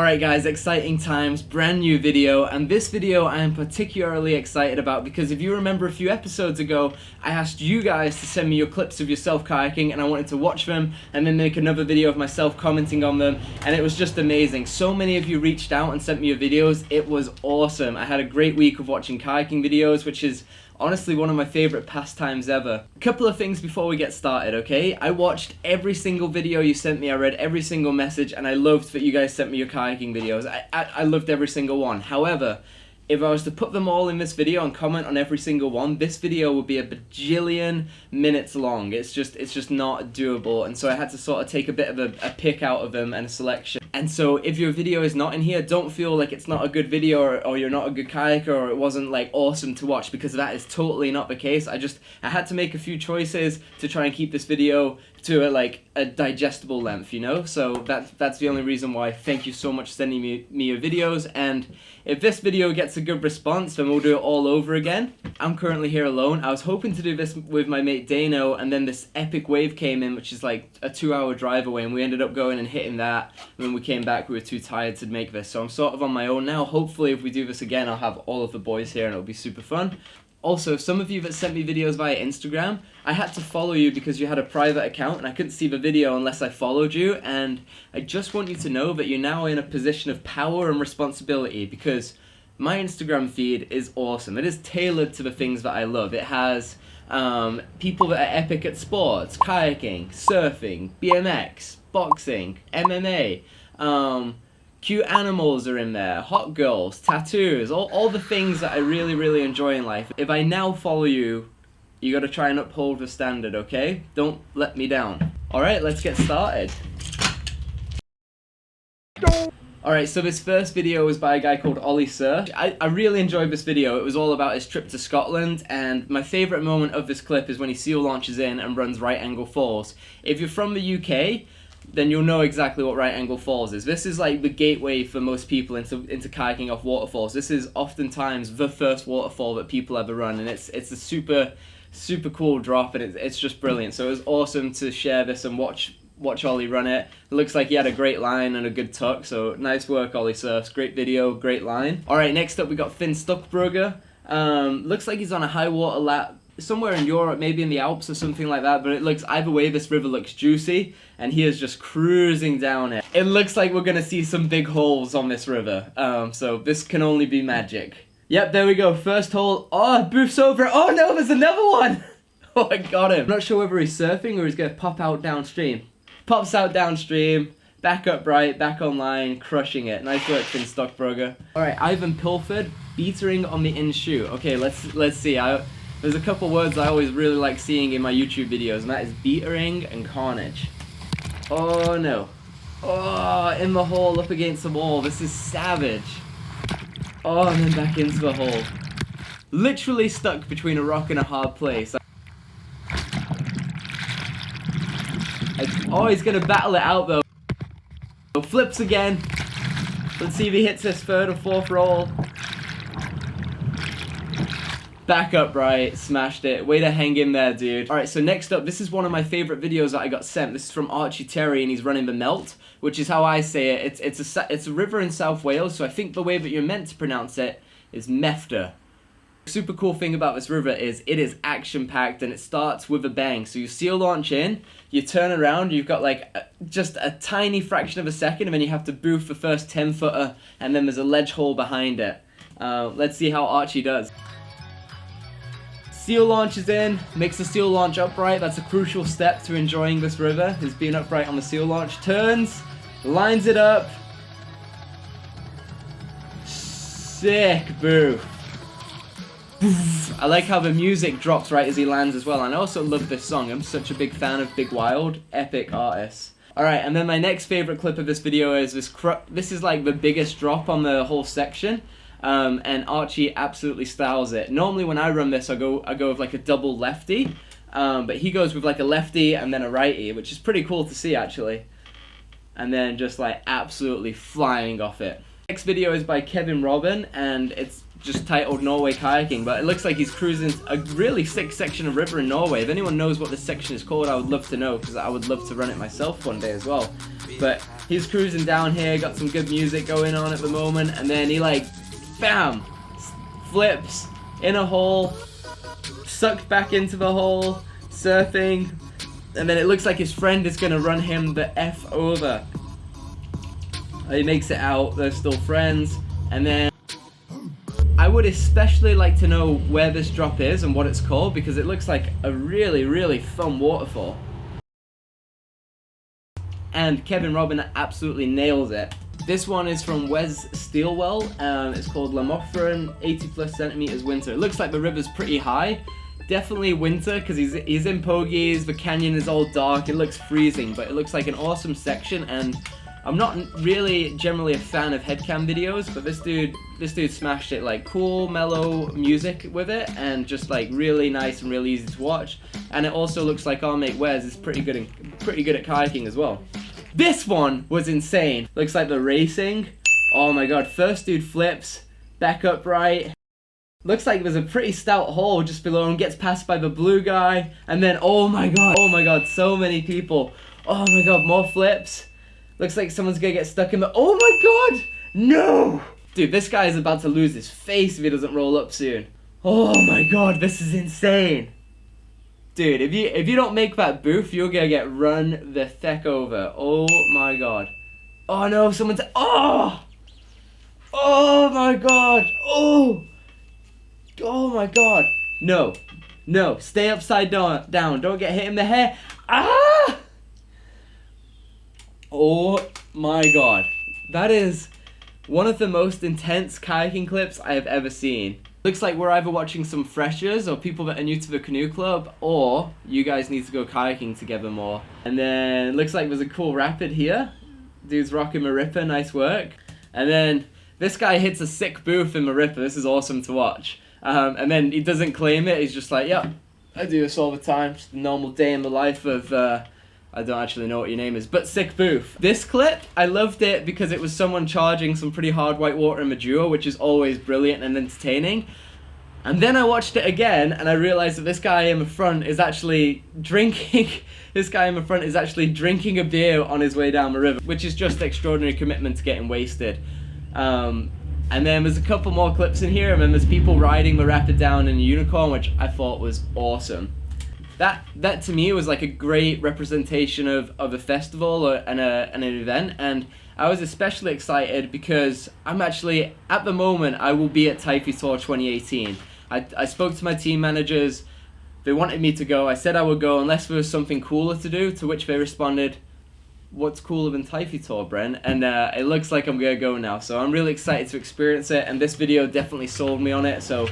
Alright guys, exciting times, brand new video, and this video I am particularly excited about because if you remember a few episodes ago, I asked you guys to send me your clips of yourself kayaking and I wanted to watch them and then make another video of myself commenting on them, and it was just amazing. So many of you reached out and sent me your videos, it was awesome. I had a great week of watching kayaking videos, which is honestly one of my favorite pastimes ever. A couple of things before we get started, okay? I watched every single video you sent me, I read every single message, and I loved that you guys sent me your kayaking videos. I loved every single one. However, if I was to put them all in this video and comment on every single one, this video would be a bajillion minutes long. It's just not doable, and so I had to sort of take a bit of a pick out of them and a selection. And so if your video is not in here, don't feel like it's not a good video or you're not a good kayaker or it wasn't like awesome to watch, because that is totally not the case. I had to make a few choices to try and keep this video to a digestible length, you know? So that's the only reason why. Thank you so much for sending me your videos, and if this video gets a good response, then we'll do it all over again. I'm currently here alone. I was hoping to do this with my mate Dano, and then this epic wave came in, which is like a 2-hour drive away, and we ended up going and hitting that. When we came back, we were too tired to make this, so I'm sort of on my own now. Hopefully if we do this again, I'll have all of the boys here and it'll be super fun. Also, some of you that sent me videos via Instagram, I had to follow you because you had a private account and I couldn't see the video unless I followed you, and I just want you to know that you're now in a position of power and responsibility, because my Instagram feed is awesome. It is tailored to the things that I love. It has people that are epic at sports, kayaking, surfing, BMX, boxing, MMA, cute animals are in there, hot girls, tattoos, all the things that I really, really enjoy in life. If I now follow you, you gotta try and uphold the standard, okay? Don't let me down. Alright, let's get started. Alright, so this first video was by a guy called Ollie Surf. I really enjoyed this video. It was all about his trip to Scotland, and my favourite moment of this clip is when he seal launches in and runs right angle falls. If you're from the UK, then you'll know exactly what right angle falls is. This is like the gateway for most people into kayaking off waterfalls. This is oftentimes the first waterfall that people ever run, and it's a super cool drop, and it's just brilliant. So it was awesome to share this and watch Ollie run it. It looks like he had a great line and a good tuck, so nice work, Ollie Surfs. Great video, great line. Alright, next up we got Finn Stuckbrugger. Looks like he's on a high water lap somewhere in Europe, maybe in the Alps or something like that, but it looks, either way, this river looks juicy, and he is just cruising down it. It looks like we're gonna see some big holes on this river, so this can only be magic. Yep, there we go, first hole. Oh, boofs over it. Oh no, there's another one! Oh, I got him. I'm not sure whether he's surfing or he's gonna pop out downstream. Pops out downstream, back upright, back online, crushing it. Nice work, Finn Stuckbrugger. Alright, Ivan Pilford, beatering on the in shoe. Okay, let's see. There's a couple words I always really like seeing in my YouTube videos, and that is beatering and carnage. Oh no. Oh, in the hole, up against the wall. This is savage. Oh, and then back into the hole. Literally stuck between a rock and a hard place. Oh, he's gonna battle it out though. Flips again. Let's see if he hits this third or fourth roll. Back upright, smashed it. Way to hang in there, dude. Alright, so next up, this is one of my favorite videos that I got sent. This is from Archie Terry, and he's running the Melt, which is how I say it. It's a river in South Wales, so I think the way that you're meant to pronounce it is Mefta. The super cool thing about this river is it is action-packed, and it starts with a bang. So you seal launch in, you turn around, you've got like just a tiny fraction of a second, and then you have to boof the first 10-footer, and then there's a ledge hole behind it. Let's see how Archie does. Seal launches in, makes the seal launch upright. That's a crucial step to enjoying this river, is being upright on the seal launch. Turns, lines it up. Sick boof. I like how the music drops right as he lands as well, and I also love this song. I'm such a big fan of Big Wild, epic artists. Alright, and then my next favorite clip of this video is this is like the biggest drop on the whole section. And Archie absolutely styles it. Normally when I run this, I go with like a double lefty, but he goes with like a lefty and then a righty, which is pretty cool to see actually. And then just like absolutely flying off it. Next video is by Kevin Robin, and it's just titled Norway Kayaking, but it looks like he's cruising a really sick section of river in Norway. If anyone knows what this section is called, I would love to know, because I would love to run it myself one day as well. But he's cruising down here, got some good music going on at the moment, and then he like, bam, flips in a hole, sucked back into the hole, surfing, and then it looks like his friend is going to run him the F over. He makes it out, they're still friends, and then I would especially like to know where this drop is and what it's called, because it looks like a really, really fun waterfall. And Kevin Robin absolutely nails it. This one is from Wes Steelwell. It's called Lamofran 80+ centimeters winter. It looks like the river's pretty high. Definitely winter, because he's in pogies, the canyon is all dark, it looks freezing, but it looks like an awesome section. And I'm not really generally a fan of headcam videos, but this dude smashed it. Like cool, mellow music with it, and just like really nice and really easy to watch. And it also looks like our mate Wes is pretty good at kayaking as well. This one was insane. Looks like the racing. Oh my god! First dude flips back upright. Looks like there's a pretty stout hole just below him. Gets passed by the blue guy, and then oh my god! So many people. Oh my god! More flips. Looks like someone's gonna get stuck in the... Oh my god! No! Dude, this guy is about to lose his face if he doesn't roll up soon. Oh my god, this is insane. Dude, if you don't make that booth, you're gonna get run the feck over. Oh my god. Oh no, someone's... Oh! Oh my god! Oh! Oh my god. No. No, stay upside down. Don't get hit in the head. Ah! Oh my god. That is one of the most intense kayaking clips I have ever seen. Looks like we're either watching some freshers or people that are new to the canoe club, or you guys need to go kayaking together more. And then looks like there's a cool rapid here. Dude's rocking Marippa, nice work. And then this guy hits a sick booth in Marippa. This is awesome to watch. And then he doesn't claim it. He's just like, yeah, I do this all the time. Just a normal day in the life of... I don't actually know what your name is, but sick booth. This clip, I loved it because it was someone charging some pretty hard whitewater in the duo, which is always brilliant and entertaining. And then I watched it again, and I realized that this guy in the front is actually drinking. This guy in the front is actually drinking a beer on his way down the river, which is just extraordinary commitment to getting wasted. And then there's a couple more clips in here, and then there's people riding the rapid down in a unicorn, which I thought was awesome. That to me was like a great representation of a festival and an event, and I was especially excited because I'm actually, at the moment, I will be at Taifi Tour 2018. I spoke to my team managers, they wanted me to go, I said I would go unless there was something cooler to do, to which they responded, what's cooler than Taifi Tour, Bren? And it looks like I'm gonna go now, so I'm really excited to experience it, and this video definitely sold me on it, so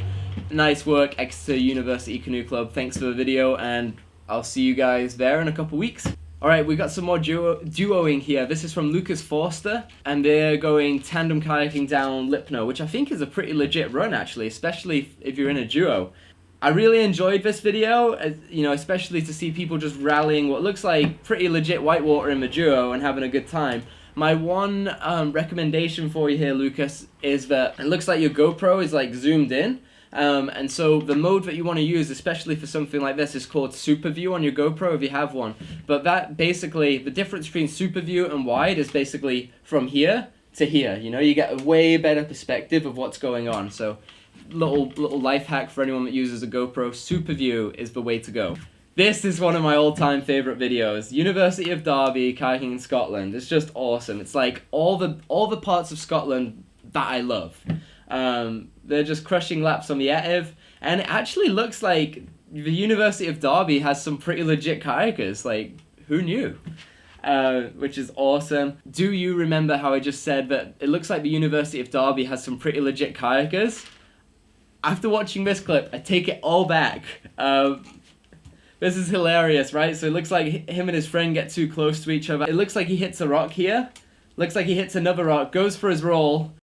nice work, Exeter University Canoe Club. Thanks for the video, and I'll see you guys there in a couple weeks. Alright, we got some more duoing here. This is from Lucas Forster, and they're going tandem kayaking down Lipno, which I think is a pretty legit run, actually, especially if you're in a duo. I really enjoyed this video, you know, especially to see people just rallying what looks like pretty legit whitewater in the duo and having a good time. My one recommendation for you here, Lucas, is that it looks like your GoPro is like zoomed in. And so the mode that you want to use, especially for something like this, is called Super View on your GoPro if you have one. But that basically, the difference between Super View and wide is basically from here to here. You know, you get a way better perspective of what's going on. So little life hack for anyone that uses a GoPro, Super View is the way to go. This is one of my all-time favorite videos. University of Derby, kayaking in Scotland. It's just awesome. It's like all the parts of Scotland that I love. They're just crushing laps on the Etive, and it actually looks like the University of Derby has some pretty legit kayakers. Like, who knew? Which is awesome. Do you remember how I just said that it looks like the University of Derby has some pretty legit kayakers? After watching this clip, I take it all back. This is hilarious, right? So it looks like him and his friend get too close to each other. It looks like he hits a rock here. Looks like he hits another rock, goes for his roll.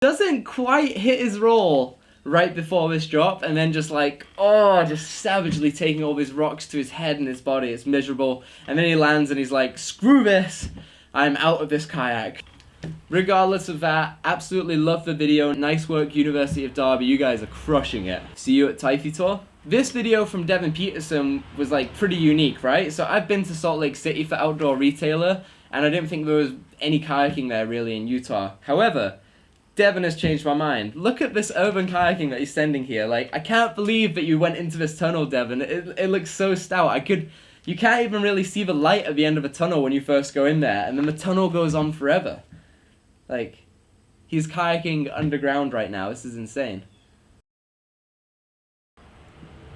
Doesn't quite hit his roll right before this drop, and then just like, oh, just savagely taking all these rocks to his head and his body. It's miserable. And then he lands and he's like, screw this, I'm out of this kayak. regardless of that, absolutely love the video. Nice work, University of Derby. You guys are crushing it. See you at Typhy Tour. This video from Devin Peterson was like pretty unique, right? So I've been to Salt Lake City for Outdoor Retailer, and I didn't think there was any kayaking there really in Utah. However, Devin has changed my mind. Look at this urban kayaking that he's sending here. Like, I can't believe that you went into this tunnel, Devin. It looks so stout. You can't even really see the light at the end of a tunnel when you first go in there, and then the tunnel goes on forever. Like, he's kayaking underground right now. This is insane.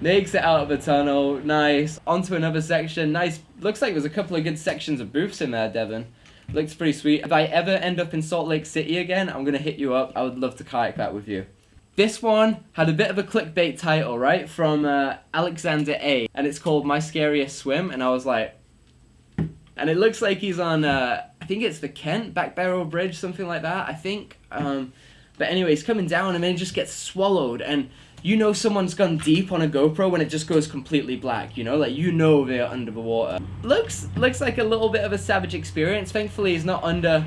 Makes it out of the tunnel. Nice. Onto another section. Nice. Looks like there's a couple of good sections of booths in there, Devin. Looks pretty sweet. If I ever end up in Salt Lake City again, I'm going to hit you up. I would love to kayak that with you. This one had a bit of a clickbait title, right? From Alexander A. And it's called My Scariest Swim. And I was like... And it looks like he's on, I think it's the Kent Back Barrel Bridge, something like that, I think. But anyway, he's coming down and then he just gets swallowed. And you know someone's gone deep on a GoPro when it just goes completely black, you know? Like, you know they're under the water. Looks like a little bit of a savage experience. Thankfully, he's not under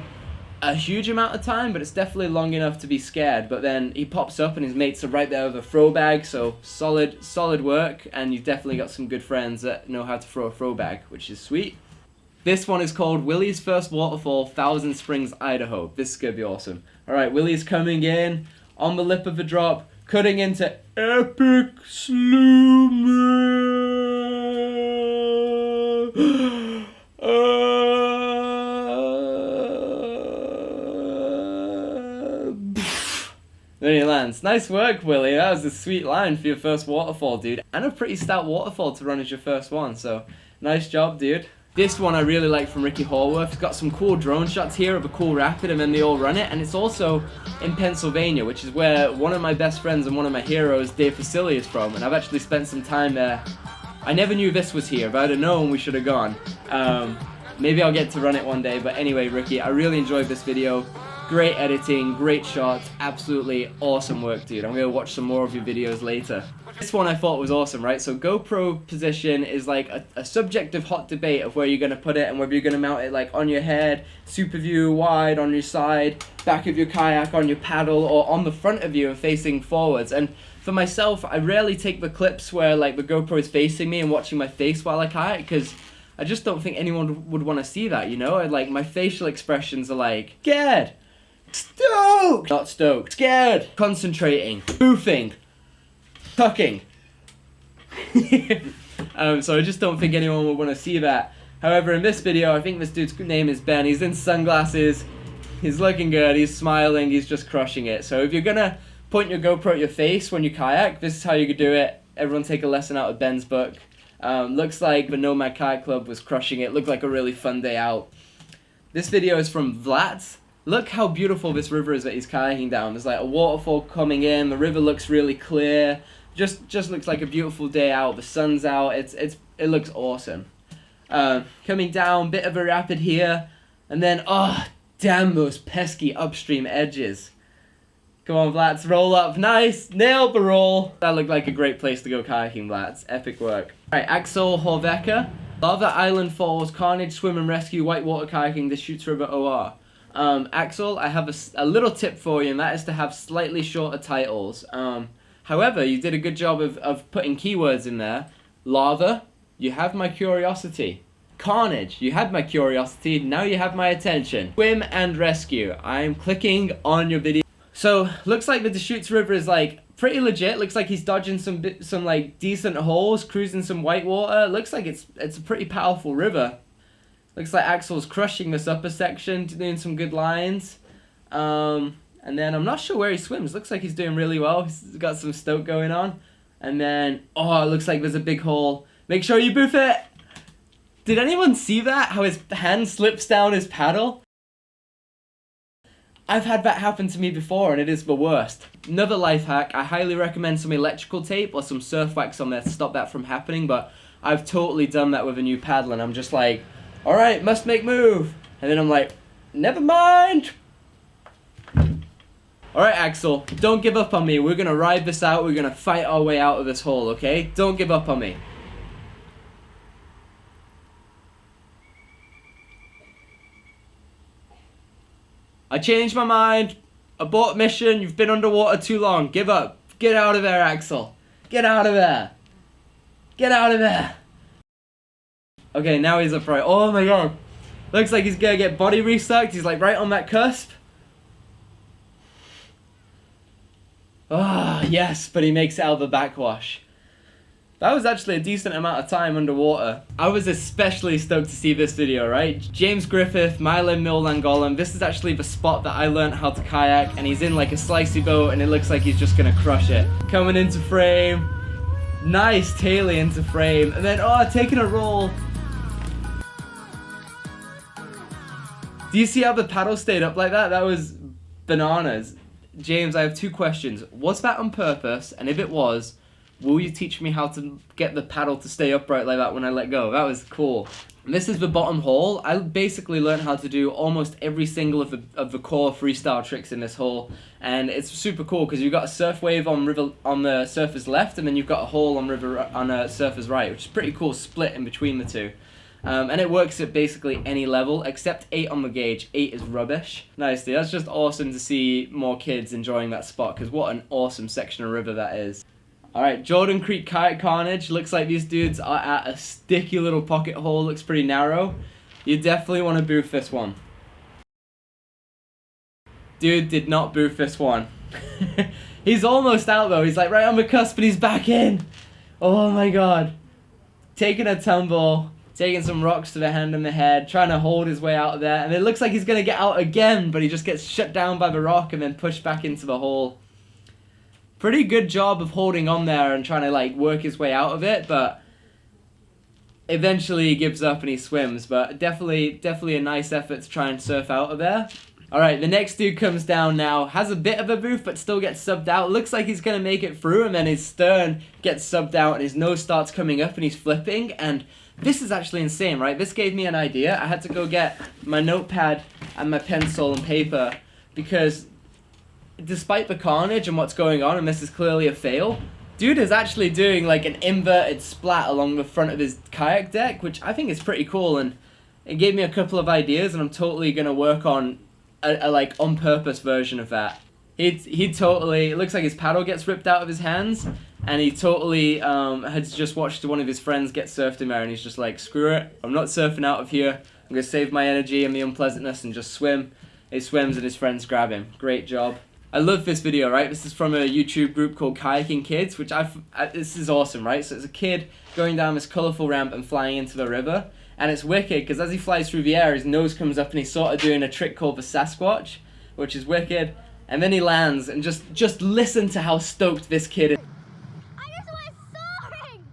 a huge amount of time, but it's definitely long enough to be scared. But then he pops up and his mates are right there with a throw bag, so solid work. And you've definitely got some good friends that know how to throw a throw bag, which is sweet. This one is called Willie's First Waterfall, Thousand Springs, Idaho. This is going to be awesome. Alright, Willie's coming in, on the lip of the drop, cutting into epic slow-mo. Then he lands. Nice work, Willie. That was a sweet line for your first waterfall, dude. And a pretty stout waterfall to run as your first one, so nice job, dude. This one I really like from Ricky Hallworth. It's got some cool drone shots here of a cool rapid and then they all run it. And it's also in Pennsylvania, which is where one of my best friends and one of my heroes, Dave Facili, is from. And I've actually spent some time there. I never knew this was here. If I'd have known, we should have gone. Maybe I'll get to run it one day. But anyway, Ricky, I really enjoyed this video. Great editing, great shots, absolutely awesome work, dude. I'm going to watch some more of your videos later. This one I thought was awesome, right? So GoPro position is like a subjective hot debate of where you're going to put it and whether you're going to mount it like on your head, super view, wide, on your side, back of your kayak, on your paddle, or on the front of you and facing forwards. And for myself, I rarely take the clips where like the GoPro is facing me and watching my face while I kayak, because I just don't think anyone would want to see that, you know? Like, my facial expressions are like, scared, stoked, not stoked, scared, concentrating, boofing, tucking. So I just don't think anyone would want to see that. However, in this video, I think this dude's name is Ben. He's in sunglasses, he's looking good, he's smiling, he's just crushing it. So if you're gonna point your GoPro at your face when you kayak, this is how you could do it. Everyone take a lesson out of Ben's book. Looks like the Nomad Kayak Club was crushing it. Looked like a really fun day out. This video is from Vlad. Look how beautiful this river is that he's kayaking down. There's like a waterfall coming in. The river looks really clear. Just looks like a beautiful day out. The sun's out. It looks awesome. Coming down, bit of a rapid here, and then oh damn those pesky upstream edges. Come on, Vlad, roll up. Nice, nailed the roll. That looked like a great place to go kayaking, Vlad. Epic work. All right, Axel Horveka. Lava Island Falls, Carnage Swim and Rescue, Whitewater Kayaking, the Shoots River OR. Axel, I have a little tip for you, and that is to have slightly shorter titles. However, you did a good job of putting keywords in there. Lava, you have my curiosity. Carnage, you had my curiosity, now you have my attention. Swim and Rescue, I'm clicking on your video. So, looks like the Deschutes River is like pretty legit. Looks like he's dodging some like decent holes, cruising some whitewater. Looks like it's a pretty powerful river. Looks like Axel's crushing this upper section, doing some good lines. And then I'm not sure where he swims. Looks like he's doing really well. He's got some stoke going on. And then, oh, it looks like there's a big hole. Make sure you boof it. Did anyone see that? How his hand slips down his paddle? I've had that happen to me before, and it is the worst. Another life hack, I highly recommend some electrical tape or some surf wax on there to stop that from happening, but I've totally done that with a new paddle, and I'm just like, alright, must make move. And then I'm like, never mind. Alright, Axel, don't give up on me. We're gonna ride this out. We're gonna fight our way out of this hole, okay? Don't give up on me. I changed my mind. Abort mission. You've been underwater too long. Give up. Get out of there, Axel. Get out of there. Get out of there. Okay, now he's upright. Oh my god. Looks like he's gonna get body resucked. He's like right on that cusp. Ah, yes, but he makes it out of the backwash. That was actually a decent amount of time underwater. I was especially stoked to see this video, right? James Griffith, Mylin Millangolam. This is actually the spot that I learned how to kayak, and he's in like a slicey boat, and it looks like he's just gonna crush it. Coming into frame. Nice tailie into frame. And then, oh, taking a roll. Do you see how the paddle stayed up like that? That was bananas. James, I have 2 questions. Was that on purpose? And if it was, will you teach me how to get the paddle to stay upright like that when I let go? That was cool. And this is the bottom hole. I basically learned how to do almost every single of the core freestyle tricks in this hole. And it's super cool because you've got a surf wave on the surfer's left, and then you've got a hole on surfer's right, which is pretty cool split in between the two. And it works at basically any level, except 8 on the gauge. 8 is rubbish. Nice, dude. That's just awesome to see more kids enjoying that spot, because what an awesome section of river that is. Alright, Jordan Creek Kayak Carnage. Looks like these dudes are at a sticky little pocket hole. Looks pretty narrow. You definitely want to boof this one. Dude did not boof this one. He's almost out though. He's like right on the cusp, but he's back in. Oh my god. Taking a tumble. Taking some rocks to the hand and the head, trying to hold his way out of there, and it looks like he's going to get out again, but he just gets shut down by the rock and then pushed back into the hole. Pretty good job of holding on there and trying to like work his way out of it, but eventually he gives up and he swims, but definitely a nice effort to try and surf out of there. Alright, the next dude comes down now, has a bit of a boof, but still gets subbed out. Looks like he's going to make it through, and then his stern gets subbed out, and his nose starts coming up, and he's flipping, and this is actually insane, right? This gave me an idea. I had to go get my notepad and my pencil and paper, because despite the carnage and what's going on, and this is clearly a fail, dude is actually doing like an inverted splat along the front of his kayak deck, which I think is pretty cool, and it gave me a couple of ideas, and I'm totally going to work on a like on purpose version of that. He totally, it looks like his paddle gets ripped out of his hands, and he totally had just watched one of his friends get surfed in there, and he's just like, screw it, I'm not surfing out of here, I'm going to save my energy and the unpleasantness and just swim. He swims and his friends grab him. Great job. I love this video, right? This is from a YouTube group called Kayaking Kids, which this is awesome, right? So it's a kid going down this colourful ramp and flying into the river, and it's wicked because as he flies through the air, his nose comes up and he's sort of doing a trick called the Sasquatch, which is wicked. And then he lands, and just listen to how stoked this kid is. I just went soaring!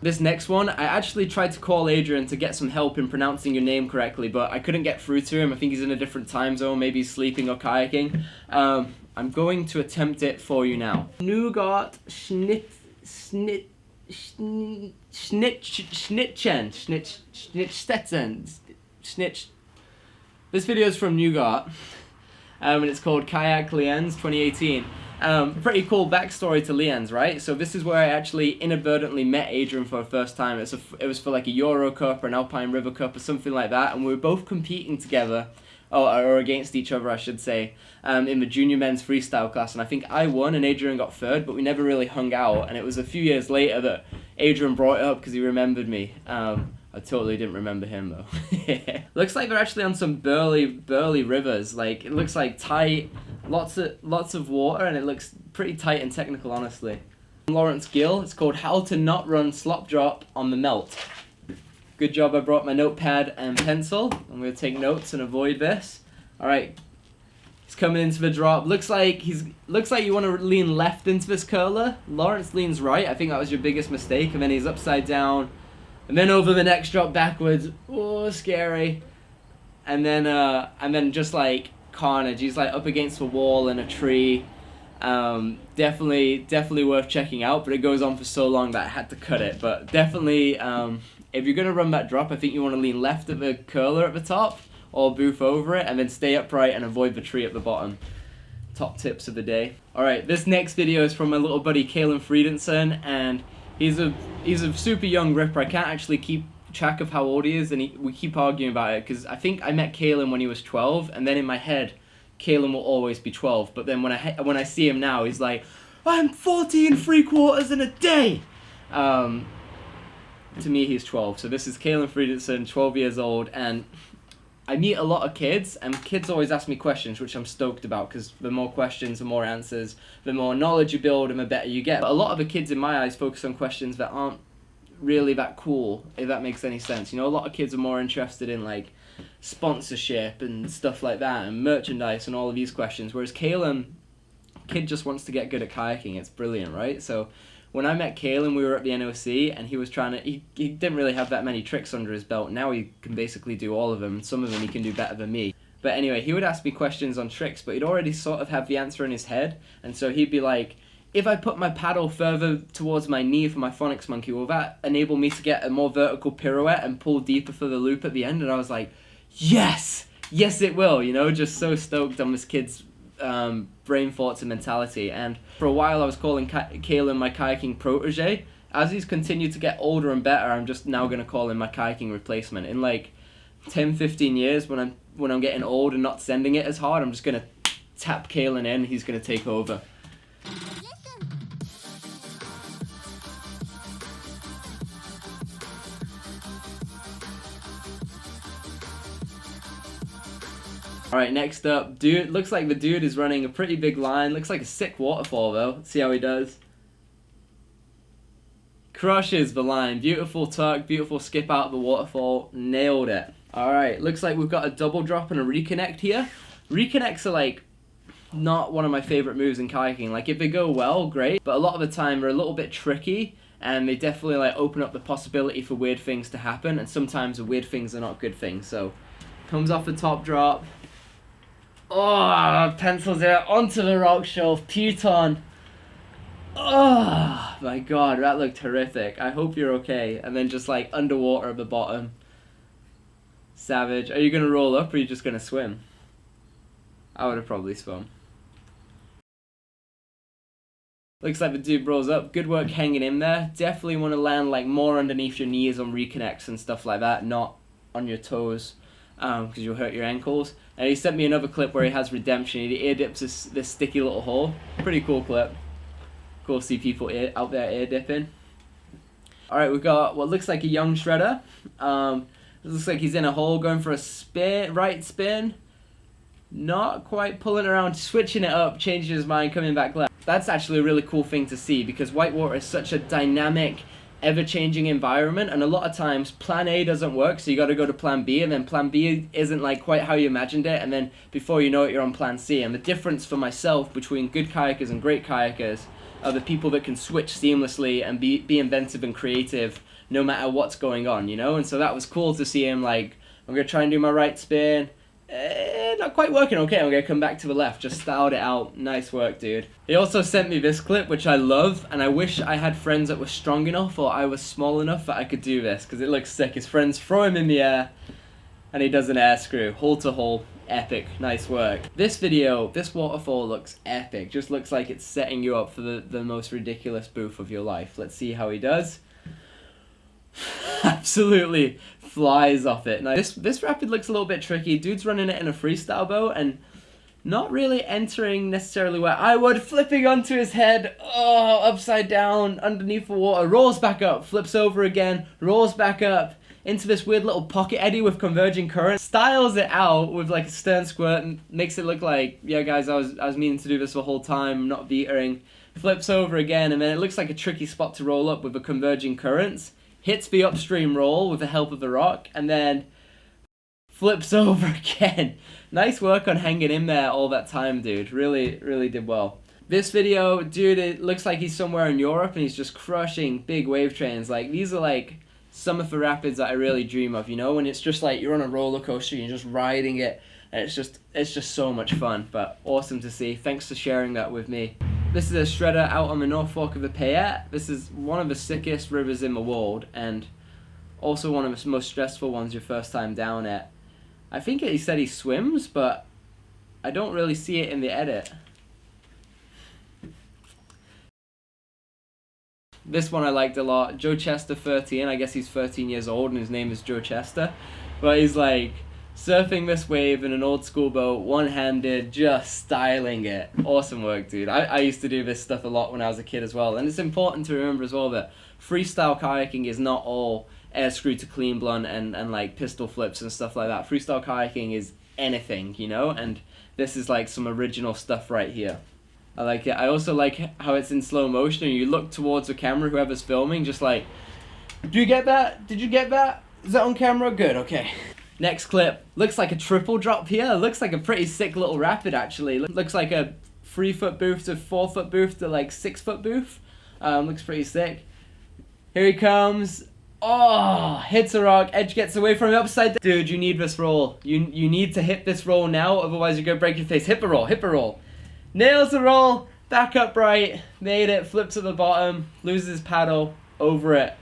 This next one, I actually tried to call Adrian to get some help in pronouncing your name correctly, but I couldn't get through to him. I think he's in a different time zone, maybe he's sleeping or kayaking. I'm going to attempt it for you now. Nougat Schnitzen. This video is from Nougat. And it's called Kayak Lienz 2018. Pretty cool backstory to Lienz, right? So this is where I actually inadvertently met Adrian for the first time. It was for like a Euro Cup or an Alpine River Cup or something like that, and we were both competing together, or against each other I should say, in the junior men's freestyle class, and I think I won and Adrian got third, but we never really hung out, and it was a few years later that Adrian brought it up because he remembered me. I totally didn't remember him though. Looks like they're actually on some burly rivers. Like it looks like tight, lots of water, and it looks pretty tight and technical, honestly. Lawrence Gill. It's called How to Not Run Slop Drop on the Melt. Good job. I brought my notepad and pencil. I'm gonna take notes and avoid this. All right. He's coming into the drop. Looks like you want to lean left into this curler. Lawrence leans right. I think that was your biggest mistake. And then he's upside down. And then over the next drop backwards, oh, scary. And then just like carnage. He's like up against the wall in a tree. Definitely worth checking out, but it goes on for so long that I had to cut it. But definitely, if you're gonna run that drop, I think you want to lean left at the curler at the top, or boof over it, and then stay upright and avoid the tree at the bottom. Top tips of the day. All right, this next video is from my little buddy Kalen Friedenson, and he's a super young ripper. I can't actually keep track of how old he is, and we keep arguing about it, because I think I met Kalen when he was 12, and then in my head, Kalen will always be 12, but then when I see him now, he's like, I'm 40 3/4 in a day! To me, he's 12, so this is Kalen Friedrichsen, 12 years old, and I meet a lot of kids, and kids always ask me questions, which I'm stoked about, because the more questions, the more answers, the more knowledge you build, and the better you get. But a lot of the kids, in my eyes, focus on questions that aren't really that cool, if that makes any sense. You know, a lot of kids are more interested in, like, sponsorship and stuff like that, and merchandise and all of these questions, whereas Kalen, kid just wants to get good at kayaking. It's brilliant, right? So when I met Kalen, we were at the NOC, and he was trying to, he didn't really have that many tricks under his belt. Now he can basically do all of them, and some of them he can do better than me. But anyway, he would ask me questions on tricks, but he'd already sort of have the answer in his head, and so he'd be like, if I put my paddle further towards my knee for my phonics monkey, will that enable me to get a more vertical pirouette and pull deeper for the loop at the end? And I was like, yes! Yes, it will, you know, just so stoked on this kid's brain thoughts and mentality. And for a while I was calling Kalen my kayaking protege. As he's continued to get older and better, I'm just now going to call him my kayaking replacement. In like 10-15 years, when I'm getting old and not sending it as hard, I'm just going to tap Kalen in, he's going to take over. Alright, next up, dude. Looks like the dude is running a pretty big line. Looks like a sick waterfall though. Let's see how he does. Crushes the line. Beautiful tuck, beautiful skip out of the waterfall. Nailed it. Alright, looks like we've got a double drop and a reconnect here. Reconnects are like not one of my favorite moves in kayaking. Like if they go well, great, but a lot of the time they're a little bit tricky, and they definitely like open up the possibility for weird things to happen, and sometimes the weird things are not good things. So comes off the top drop. Oh, pencils it onto the rock shelf, Puton. Oh my god, that looked horrific. I hope you're okay. And then just like underwater at the bottom. Savage. Are you gonna roll up, or are you just gonna swim? I would have probably swum. Looks like the dude rolls up. Good work hanging in there. Definitely want to land like more underneath your knees on reconnects and stuff like that, not on your toes, because you'll hurt your ankles. And he sent me another clip where he has redemption. He air dips this sticky little hole. Pretty cool clip. Cool to see people out there air dipping. Alright, we've got what looks like a young shredder. It looks like he's in a hole going for a spin, right spin. Not quite pulling around, switching it up, changing his mind, coming back left. That's actually a really cool thing to see, because whitewater is such a dynamic, ever-changing environment, and a lot of times plan A doesn't work, so you got to go to plan B, and then plan B isn't like quite how you imagined it, and then before you know it, you're on plan C. And the difference for myself between good kayakers and great kayakers are the people that can switch seamlessly and be inventive and creative no matter what's going on, you know? And so that was cool to see him like, I'm going to try and do my right spin. Not quite working. Okay, I'm going to come back to the left. Just styled it out. Nice work, dude. He also sent me this clip, which I love, and I wish I had friends that were strong enough or I was small enough that I could do this, because it looks sick. His friends throw him in the air, and he does an air screw. Hole to hole. Epic. Nice work. This video, this waterfall looks epic. Just looks like it's setting you up for the most ridiculous boof of your life. Let's see how he does. Absolutely flies off it. Now this rapid looks a little bit tricky. Dude's running it in a freestyle boat and not really entering necessarily where I would. Flipping onto his head, oh, upside down, underneath the water, rolls back up, flips over again, rolls back up into this weird little pocket eddy with converging current, styles it out with like a stern squirt and makes it look like, yeah guys, I was meaning to do this the whole time, not veering. Flips over again, and then it looks like a tricky spot to roll up with the converging currents. Hits the upstream roll with the help of the rock, and then flips over again. Nice work on hanging in there all that time, dude. Really, really did well. This video, dude, it looks like he's somewhere in Europe and he's just crushing big wave trains. Like, these are like some of the rapids that I really dream of, you know, when it's just like you're on a roller coaster, you're just riding it, and it's just so much fun. But awesome to see. Thanks for sharing that with me. This is a shredder out on the North Fork of the Payette. This is one of the sickest rivers in the world, and also one of the most stressful ones your first time down it. I think he said he swims, but I don't really see it in the edit. This one I liked a lot. Joe Chester 13, I guess he's 13 years old and his name is Joe Chester. But he's like surfing this wave in an old school boat, one-handed, just styling it. Awesome work, dude. I used to do this stuff a lot when I was a kid as well. And it's important to remember as well that freestyle kayaking is not all air screw to clean blunt and like pistol flips and stuff like that. Freestyle kayaking is anything, you know? And this is like some original stuff right here. I like it. I also like how it's in slow motion and you look towards the camera, whoever's filming, just like, did you get that? Did you get that? Is that on camera? Good, okay. Next clip. Looks like a triple drop here. Looks like a pretty sick little rapid actually. Looks like a 3-foot booth to 4-foot booth to like 6-foot booth. Looks pretty sick. Here he comes. Oh, hits a rock, edge gets away from it, upside down. Dude, you need this roll. You need to hit this roll now, otherwise you're gonna break your face. Hip a roll, hip a roll. Nails the roll, back upright, made it, flips at the bottom, loses his paddle, over it.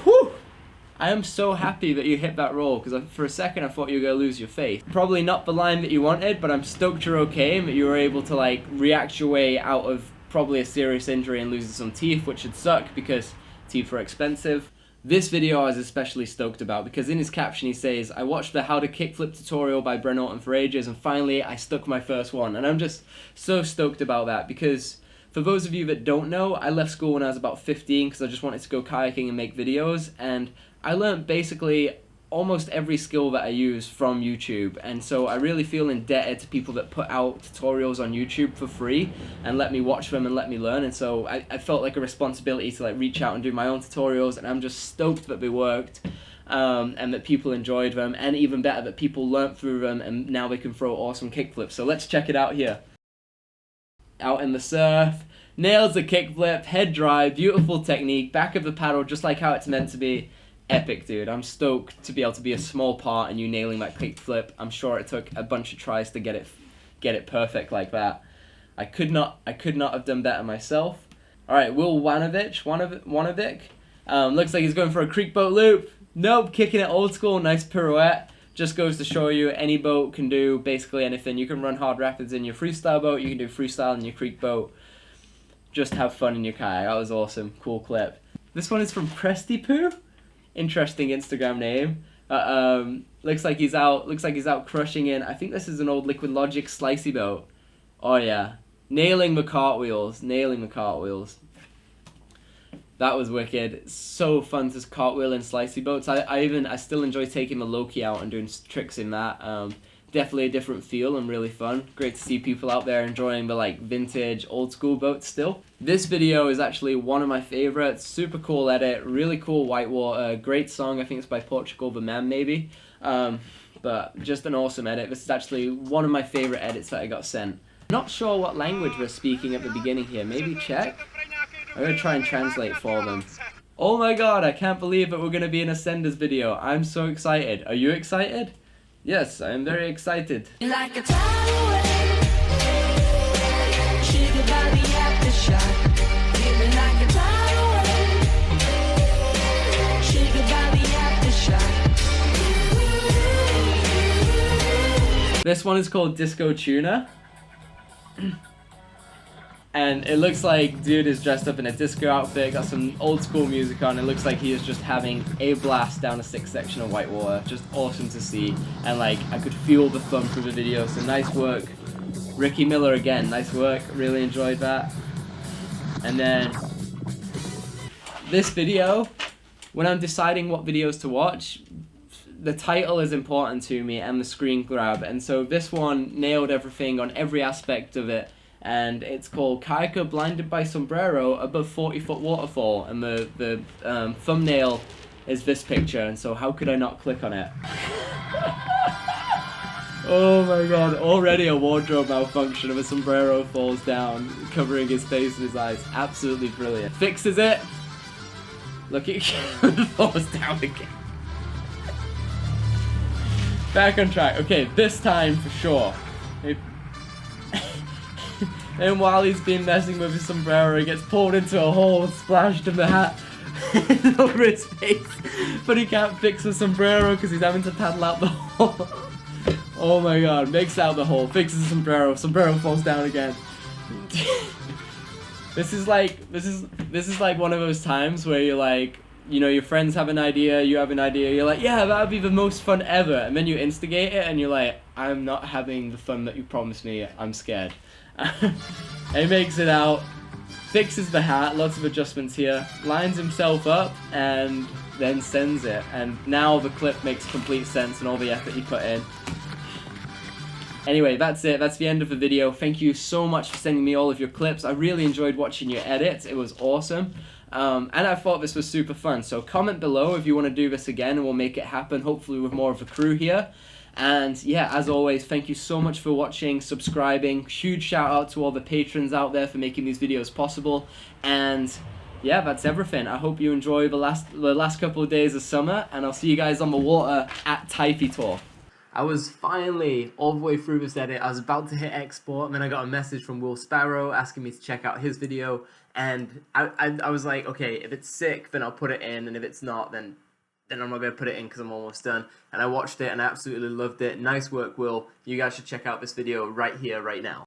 Whew! I am so happy that you hit that roll, because for a second I thought you were gonna lose your face. Probably not the line that you wanted, but I'm stoked you're okay and that you were able to like react your way out of probably a serious injury and losing some teeth, which would suck because teeth are expensive. This video I was especially stoked about because in his caption he says, I watched the how to kickflip tutorial by Bren Orton for ages and finally I stuck my first one. And I'm just so stoked about that because for those of you that don't know, I left school when I was about 15 because I just wanted to go kayaking and make videos, and I learned basically almost every skill that I use from YouTube, and so I really feel indebted to people that put out tutorials on YouTube for free and let me watch them and let me learn. And so I felt like a responsibility to like reach out and do my own tutorials, and I'm just stoked that they worked and that people enjoyed them, and even better that people learnt through them and now they can throw awesome kickflips. So let's check it out here. Out in the surf, nails the kickflip, head dry, beautiful technique, back of the paddle just like how it's meant to be. Epic, dude. I'm stoked to be able to be a small part in you nailing that kickflip. I'm sure it took a bunch of tries to get it perfect like that. I could not have done better myself. All right, Will Wanovic, looks like he's going for a creek boat loop. Nope, kicking it old school, nice pirouette. Just goes to show you any boat can do basically anything. You can run hard rapids in your freestyle boat, you can do freestyle in your creek boat. Just have fun in your kayak. That was awesome, cool clip. This one is from Cresty Poo. Interesting Instagram name. Looks like he's out crushing in. I think this is an old Liquid Logic slicey boat. Oh yeah, nailing the cartwheels. That was wicked. It's so fun to cartwheel in slicey boats. I still enjoy taking the Loki out and doing tricks in that. Definitely a different feel and really fun. Great to see people out there enjoying the like vintage old school boats still. This video is actually one of my favorites. Super cool edit, really cool whitewater, great song. I think it's by Portugal the Man maybe. But just an awesome edit. This is actually one of my favorite edits that I got sent. Not sure what language we're speaking at the beginning here. Maybe Czech? I'm gonna try and translate for them. Oh my god, I can't believe that we're gonna be in a Senders video. I'm so excited. Are you excited? Yes, I am very excited. Like a tidal wave, triggered by the aftershock. Feeling like a tidal wave, triggered by the aftershock. This one is called Disco Tuna. And it looks like dude is dressed up in a disco outfit, got some old school music on. It looks like he is just having a blast down a sick section of whitewater. Just awesome to see. And like, I could feel the fun through the video, so nice work. Ricky Miller again, nice work, really enjoyed that. And then, this video, when I'm deciding what videos to watch, the title is important to me and the screen grab. And so this one nailed everything on every aspect of it. And it's called Kayaker Blinded by Sombrero Above 40-Foot Waterfall, and the thumbnail is this picture, and so how could I not click on it? Oh my god, already a wardrobe malfunction of a sombrero falls down, covering his face and his eyes. Absolutely brilliant. Fixes it. Look at falls down again. Back on track. Okay, this time for sure. And while he's been messing with his sombrero, he gets pulled into a hole, splashed in the hat over his face. But he can't fix the sombrero because he's having to paddle out the hole. Oh my god, makes out the hole, fixes the sombrero falls down again. This is like one of those times where you're like, you know, your friends have an idea, you have an idea, you're like, yeah, that would be the most fun ever, and then you instigate it, and you're like, I'm not having the fun that you promised me, I'm scared. He makes it out, fixes the hat, lots of adjustments here, lines himself up, and then sends it, and now the clip makes complete sense and all the effort he put in. Anyway, that's it. That's the end of the video. Thank you so much for sending me all of your clips. I really enjoyed watching your edits. It was awesome. And I thought this was super fun. So comment below if you want to do this again, and we'll make it happen, hopefully with more of a crew here. And yeah, as always, thank you so much for watching, subscribing. Huge shout out to all the patrons out there for making these videos possible. And yeah, that's everything. I hope you enjoy the last couple of days of summer, and I'll see you guys on the water at Taipei Tour. I was finally all the way through this edit. I was about to hit export, and then I got a message from Will Sparrow asking me to check out his video, and I was like, okay, if it's sick, then I'll put it in, and if it's not, then I'm not going to put it in because I'm almost done. And I watched it, and I absolutely loved it. Nice work, Will. You guys should check out this video right here, right now.